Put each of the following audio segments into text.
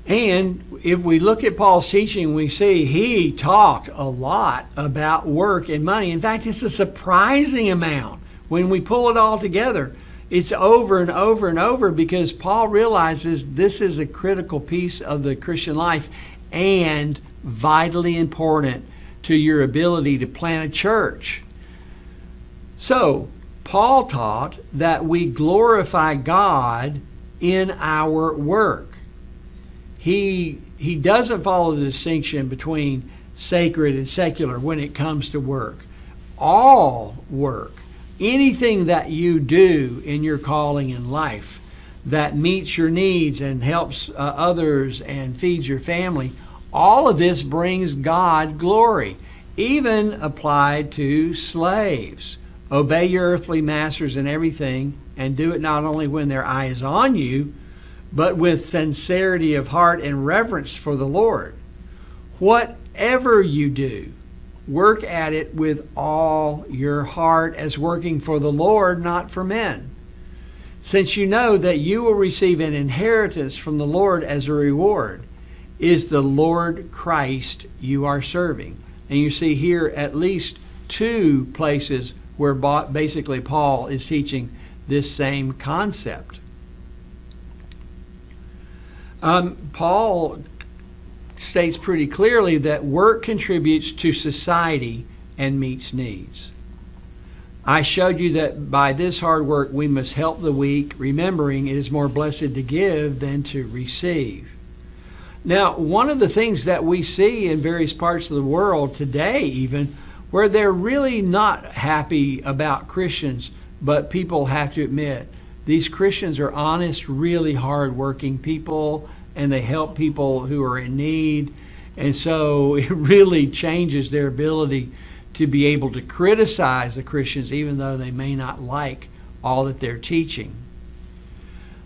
And if we look at Paul's teaching, we see he talked a lot about work and money. In fact, it's a surprising amount. When we pull it all together, it's over and over and over, because Paul realizes this is a critical piece of the Christian life and vitally important to your ability to plant a church. So, Paul taught that we glorify God in our work. He doesn't follow the distinction between sacred and secular when it comes to work. All work, anything that you do in your calling in life that meets your needs and helps others and feeds your family, all of this brings God glory, even applied to slaves. Obey your earthly masters in everything, and do it not only when their eye is on you, but with sincerity of heart and reverence for the Lord. Whatever you do, work at it with all your heart, as working for the Lord, not for men, since you know that you will receive an inheritance from the Lord as a reward. Is the Lord Christ you are serving. And you see here at least two places where basically Paul is teaching this same concept. Paul states pretty clearly that work contributes to society and meets needs. I showed you that by this hard work we must help the weak, remembering it is more blessed to give than to receive. Now, one of the things that we see in various parts of the world today, even, where they're really not happy about Christians, but people have to admit, these Christians are honest, really hard-working people, and they help people who are in need. And so it really changes their ability to be able to criticize the Christians, even though they may not like all that they're teaching.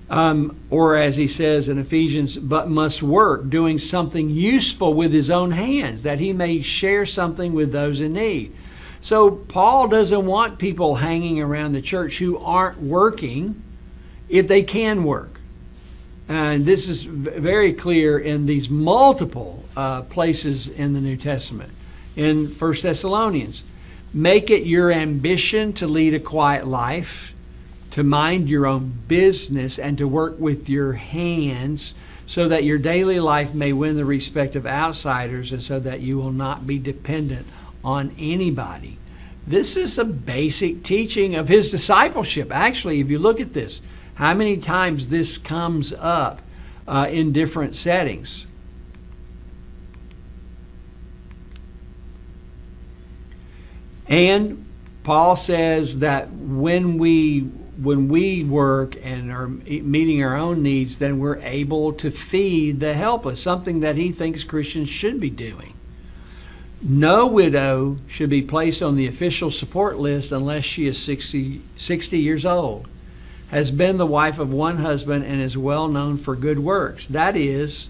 Or as he says in Ephesians, but must work, doing something useful with his own hands, that he may share something with those in need. So Paul doesn't want people hanging around the church who aren't working if they can work. And this is very clear in these multiple places in the New Testament. In 1 Thessalonians, make it your ambition to lead a quiet life, to mind your own business, and to work with your hands, so that your daily life may win the respect of outsiders, and so that you will not be dependent on anybody. This is a basic teaching of his discipleship. Actually, if you look at this, how many times this comes up in different settings. And Paul says that when we work and are meeting our own needs, then we're able to feed the helpless, something that he thinks Christians should be doing. No widow should be placed on the official support list unless she is 60 years old, has been the wife of one husband, and is well known for good works. That is,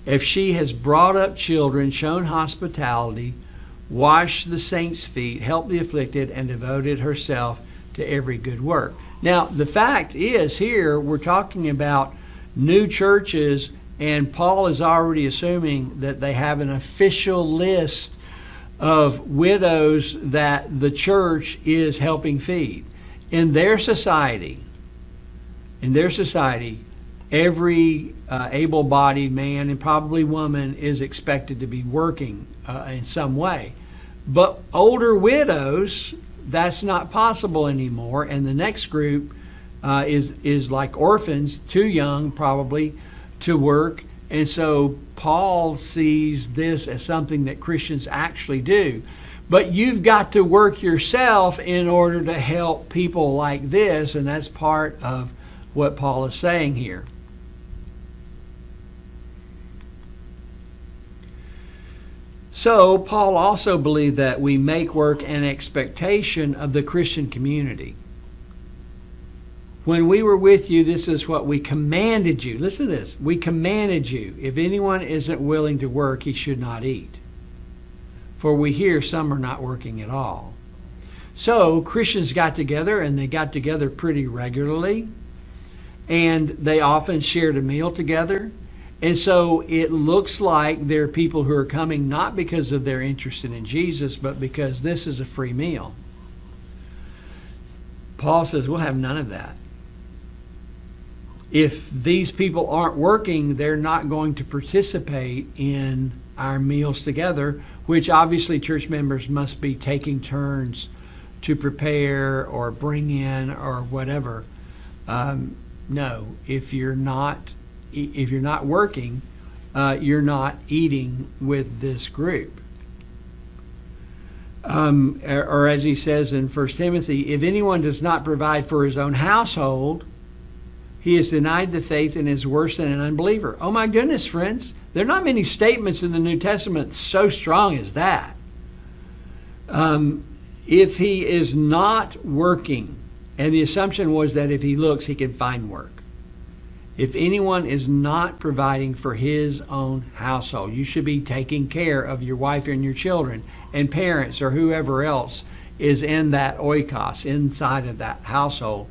if she has brought up children, shown hospitality, washed the saints' feet, helped the afflicted, and devoted herself to every good work. Now, the fact is here we're talking about new churches, and Paul is already assuming that they have an official list of widows that the church is helping feed. In their society, every able-bodied man and probably woman is expected to be working in some way. But older widows, that's not possible anymore. And the next group is like orphans, too young probably to work. And so Paul sees this as something that Christians actually do. But you've got to work yourself in order to help people like this, and that's part of what Paul is saying here. So Paul also believed that we make work an expectation of the Christian community. When we were with you, this is what we commanded you. Listen to this. We commanded you, if anyone isn't willing to work, he should not eat. For we hear some are not working at all. So Christians got together, and they got together pretty regularly. And they often shared a meal together. And so it looks like there are people who are coming not because of their interest in Jesus, but because this is a free meal. Paul says we'll have none of that. If these people aren't working, they're not going to participate in our meals together, which obviously church members must be taking turns to prepare or bring in or whatever. No, if you're not working, you're not eating with this group. Or as he says in 1 Timothy, if anyone does not provide for his own household, he has denied the faith and is worse than an unbeliever. Oh my goodness, friends. There are not many statements in the New Testament so strong as that. If he is not working, and the assumption was that if he looks, he can find work. If anyone is not providing for his own household, you should be taking care of your wife and your children and parents or whoever else is in that oikos, inside of that household.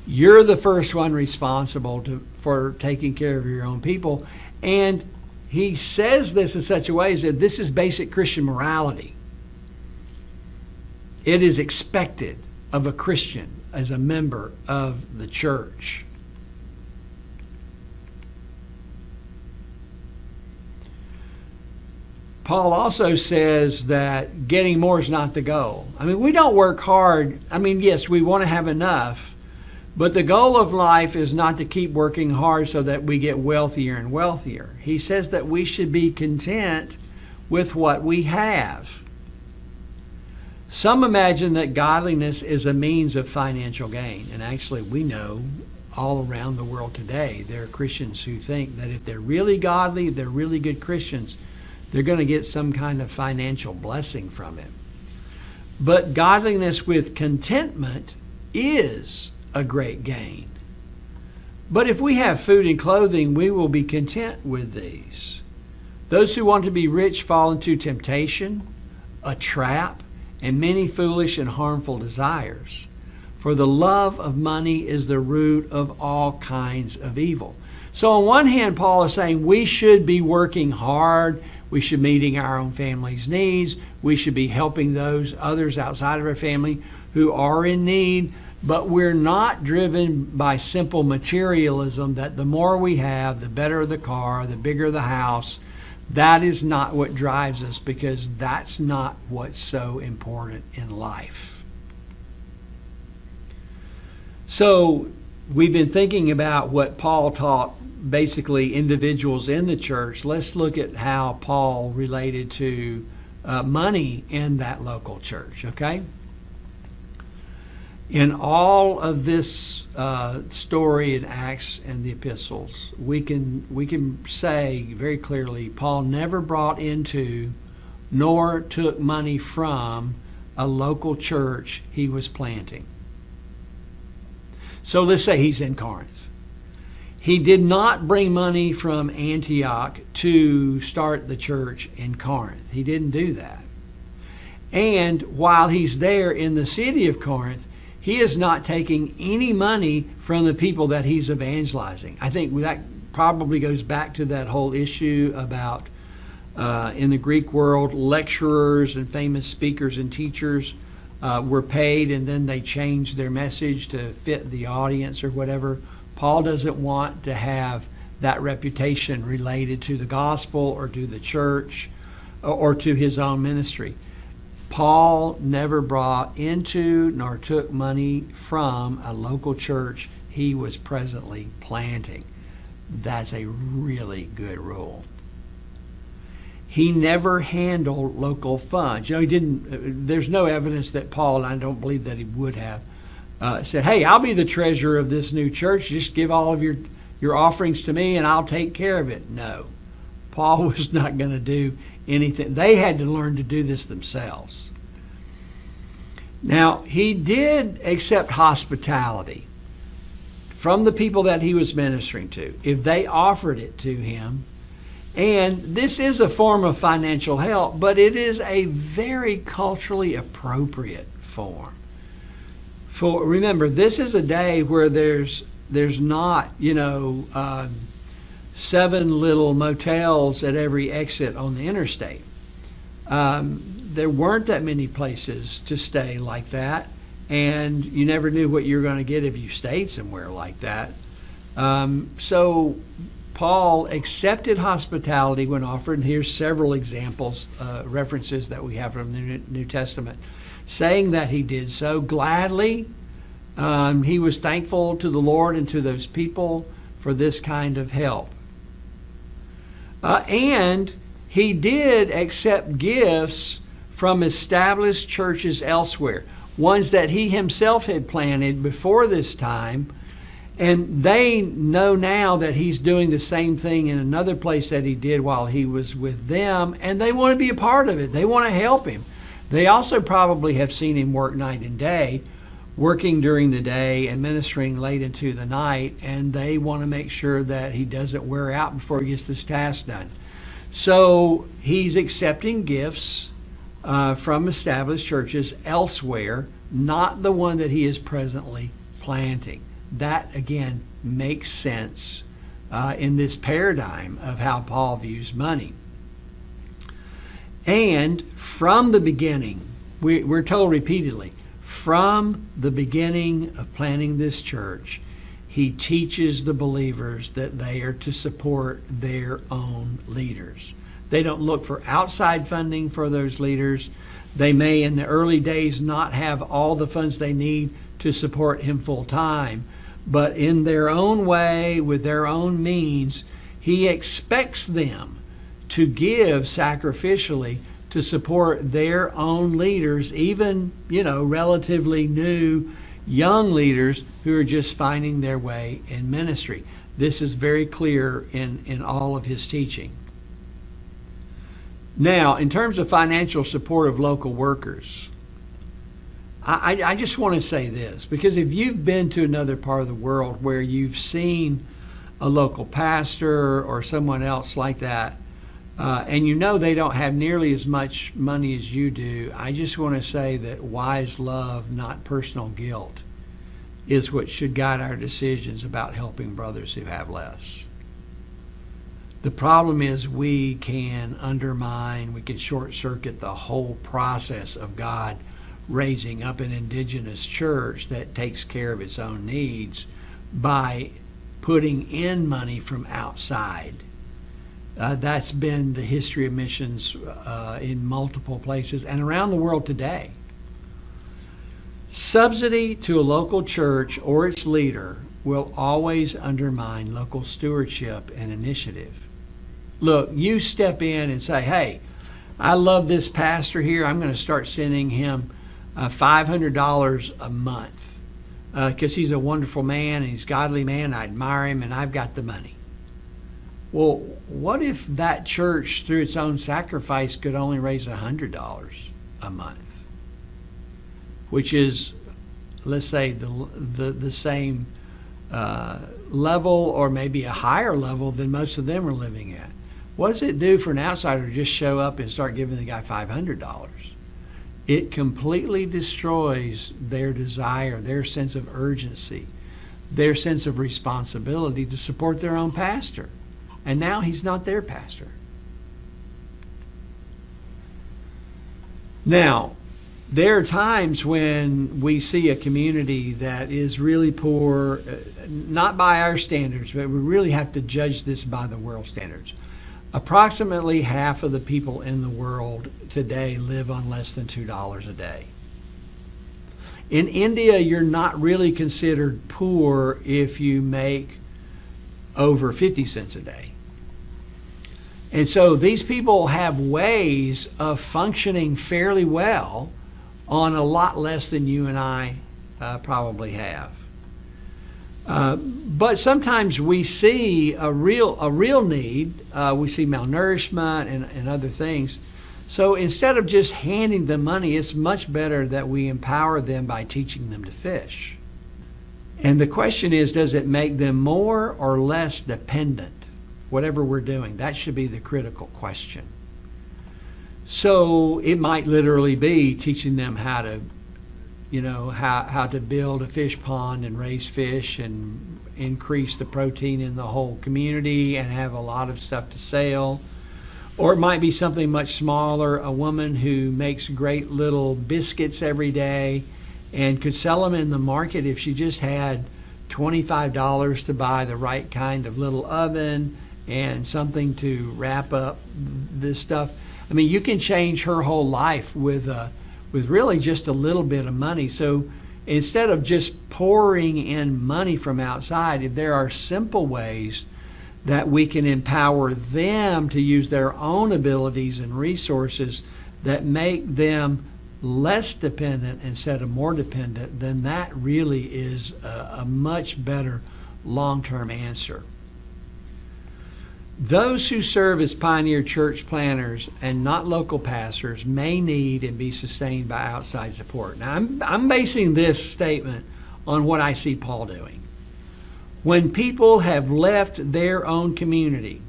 You're the first one responsible for taking care of your own people. And he says this in such a way that this is basic Christian morality. It is expected of a Christian as a member of the church. Paul also says that getting more is not the goal. I mean, we don't work hard. I mean, yes, we want to have enough, but the goal of life is not to keep working hard so that we get wealthier and wealthier. He says that we should be content with what we have. Some imagine that godliness is a means of financial gain. And actually, we know all around the world today, there are Christians who think that if they're really godly, if they're really good Christians, they're going to get some kind of financial blessing from it. But godliness with contentment is a great gain. But if we have food and clothing, we will be content with these. Those who want to be rich fall into temptation, a trap, and many foolish and harmful desires. For the love of money is the root of all kinds of evil. So on one hand, Paul is saying we should be working hard. We should be meeting our own family's needs. We should be helping those others outside of our family who are in need. But we're not driven by simple materialism that the more we have, the better the car, the bigger the house. That is not what drives us, because that's not what's so important in life. So we've been thinking about what Paul taught basically individuals in the church. Let's look at how Paul related to money in that local church, okay? In all of this story in Acts and the epistles, we can say very clearly Paul never brought into nor took money from a local church he was planting. So let's say he's in Corinth. He did not bring money from Antioch to start the church in Corinth. He didn't do that. And while he's there in the city of Corinth, he is not taking any money from the people that he's evangelizing. I think that probably goes back to that whole issue about, in the Greek world, lecturers and famous speakers and teachers were paid and then they changed their message to fit the audience or whatever. Paul doesn't want to have that reputation related to the gospel or to the church or to his own ministry. Paul never brought into nor took money from a local church he was presently planting. That's a really good rule. He never handled local funds. You know, he didn't. There's no evidence that Paul, and I don't believe that he would have, said, "Hey, I'll be the treasurer of this new church. Just give all of your offerings to me, and I'll take care of it." No, Paul was not going to do anything. They had to learn to do this themselves. Now, he did accept hospitality from the people that he was ministering to, if they offered it to him. And this is a form of financial help, but it is a very culturally appropriate form. For remember, this is a day where there's not, 7 little motels at every exit on the interstate. There weren't that many places to stay like that, and you never knew what you were going to get if you stayed somewhere like that. So Paul accepted hospitality when offered, and here's several examples, references that we have from the New Testament, saying that he did so gladly. He was thankful to the Lord and to those people for this kind of help. And he did accept gifts from established churches elsewhere, ones that he himself had planted before this time, and they know now that he's doing the same thing in another place that he did while he was with them, and they want to be a part of it. They want to help him. They also probably have seen him work night and day, working during the day and ministering late into the night, and they want to make sure that he doesn't wear out before he gets this task done. So he's accepting gifts from established churches elsewhere, not the one that he is presently planting. That, again, makes sense in this paradigm of how Paul views money. And from the beginning, we're told repeatedly, from the beginning of planting this church, he teaches the believers that they are to support their own leaders. They don't look for outside funding for those leaders. They may in the early days not have all the funds they need to support him full time, but in their own way, with their own means, he expects them to give sacrificially to support their own leaders, even, relatively new young leaders who are just finding their way in ministry. This is very clear in all of his teaching. Now, in terms of financial support of local workers, I just want to say this, because if you've been to another part of the world where you've seen a local pastor or someone else like that, and they don't have nearly as much money as you do, I just want to say that wise love, not personal guilt, is what should guide our decisions about helping brothers who have less. The problem is we can undermine, we can short circuit the whole process of God raising up an indigenous church that takes care of its own needs by putting in money from outside. That's been the history of missions in multiple places and around the world today. Subsidy to a local church or its leader will always undermine local stewardship and initiative. Look, you step in and say, hey, I love this pastor here. I'm going to start sending him $500 a month because he's a wonderful man and he's a godly man. I admire him and I've got the money. Well, what if that church, through its own sacrifice, could only raise $100 a month? Which is, let's say, the same level or maybe a higher level than most of them are living at. What does it do for an outsider to just show up and start giving the guy $500? It completely destroys their desire, their sense of urgency, their sense of responsibility to support their own pastor. And now he's not their pastor. Now, there are times when we see a community that is really poor, not by our standards, but we really have to judge this by the world standards. Approximately half of the people in the world today live on less than $2 a day. In India, you're not really considered poor if you make over 50 cents a day. And so these people have ways of functioning fairly well on a lot less than you and I probably have. But sometimes we see a real need. We see malnourishment and other things. So instead of just handing them money, it's much better that we empower them by teaching them to fish. And the question is, does it make them more or less dependent? Whatever we're doing, that should be the critical question. So it might literally be teaching them how to how to build a fish pond and raise fish and increase the protein in the whole community and have a lot of stuff to sell. Or it might be something much smaller, a woman who makes great little biscuits every day and could sell them in the market if she just had $25 to buy the right kind of little oven and something to wrap up this stuff. I mean, you can change her whole life with really just a little bit of money. So instead of just pouring in money from outside, if there are simple ways that we can empower them to use their own abilities and resources that make them less dependent instead of more dependent, then that really is a much better long-term answer. Those who serve as pioneer church planners and not local pastors may need and be sustained by outside support. Now, I'm basing this statement on what I see Paul doing. When people have left their own community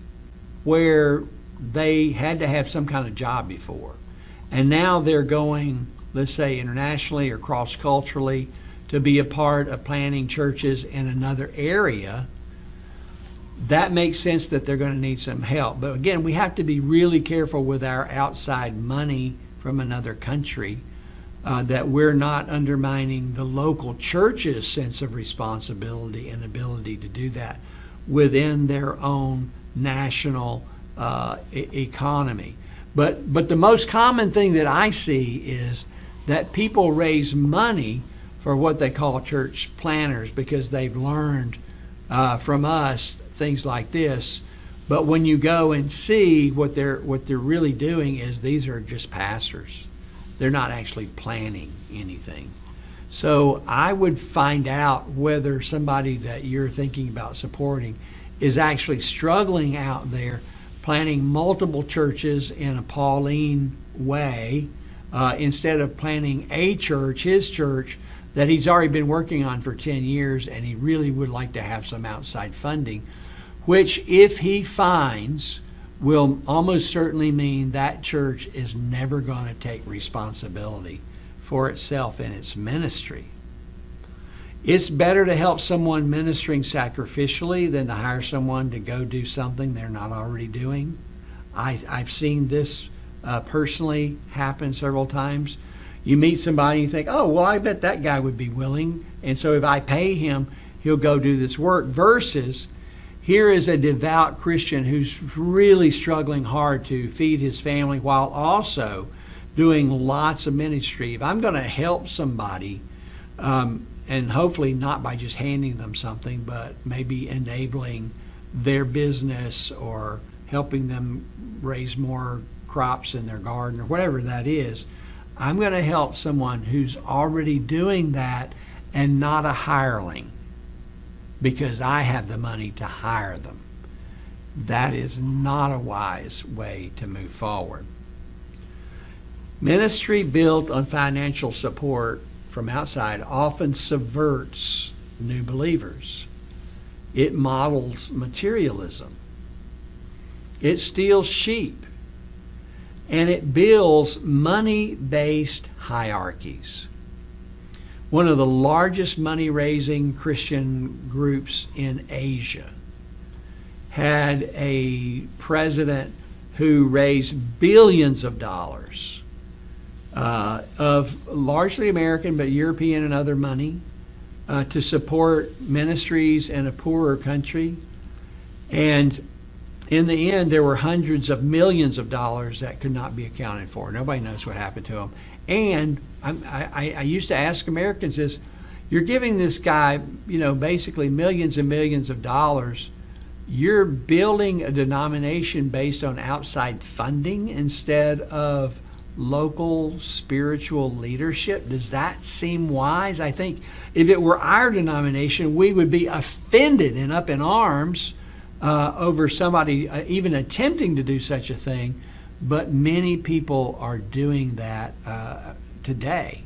where they had to have some kind of job before, and now they're going, let's say, internationally or cross-culturally to be a part of planning churches in another area, that makes sense that they're going to need some help. But again, we have to be really careful with our outside money from another country, that we're not undermining the local church's sense of responsibility and ability to do that within their own national economy. But the most common thing that I see is that people raise money for what they call church planners because they've learned from us things like this. But when you go and see what they're really doing is these are just pastors. They're not actually planning anything. So I would find out whether somebody that you're thinking about supporting is actually struggling out there planning multiple churches in a Pauline way instead of planning a church, his church, that he's already been working on for 10 years and he really would like to have some outside funding, which if he finds will almost certainly mean that church is never going to take responsibility for itself and its ministry. It's better to help someone ministering sacrificially than to hire someone to go do something they're not already doing. I've seen this personally happen several times. You meet somebody and you think, oh, well, I bet that guy would be willing. And so if I pay him, he'll go do this work. Versus here is a devout Christian who's really struggling hard to feed his family while also doing lots of ministry. If I'm going to help somebody, and hopefully not by just handing them something, but maybe enabling their business or helping them raise more crops in their garden or whatever that is, I'm going to help someone who's already doing that and not a hireling because I have the money to hire them. That is not a wise way to move forward. Ministry built on financial support from outside often subverts new believers. It models materialism. It steals sheep. And it builds money-based hierarchies. One of the largest money-raising Christian groups in Asia had a president who raised billions of dollars of largely American but European and other money to support ministries in a poorer country. And in the end, there were hundreds of millions of dollars that could not be accounted for. Nobody knows what happened to them. And I used to ask Americans this, you're giving this guy, basically millions and millions of dollars. You're building a denomination based on outside funding instead of local spiritual leadership. Does that seem wise? I think if it were our denomination, we would be offended and up in arms over somebody even attempting to do such a thing, but many people are doing that today.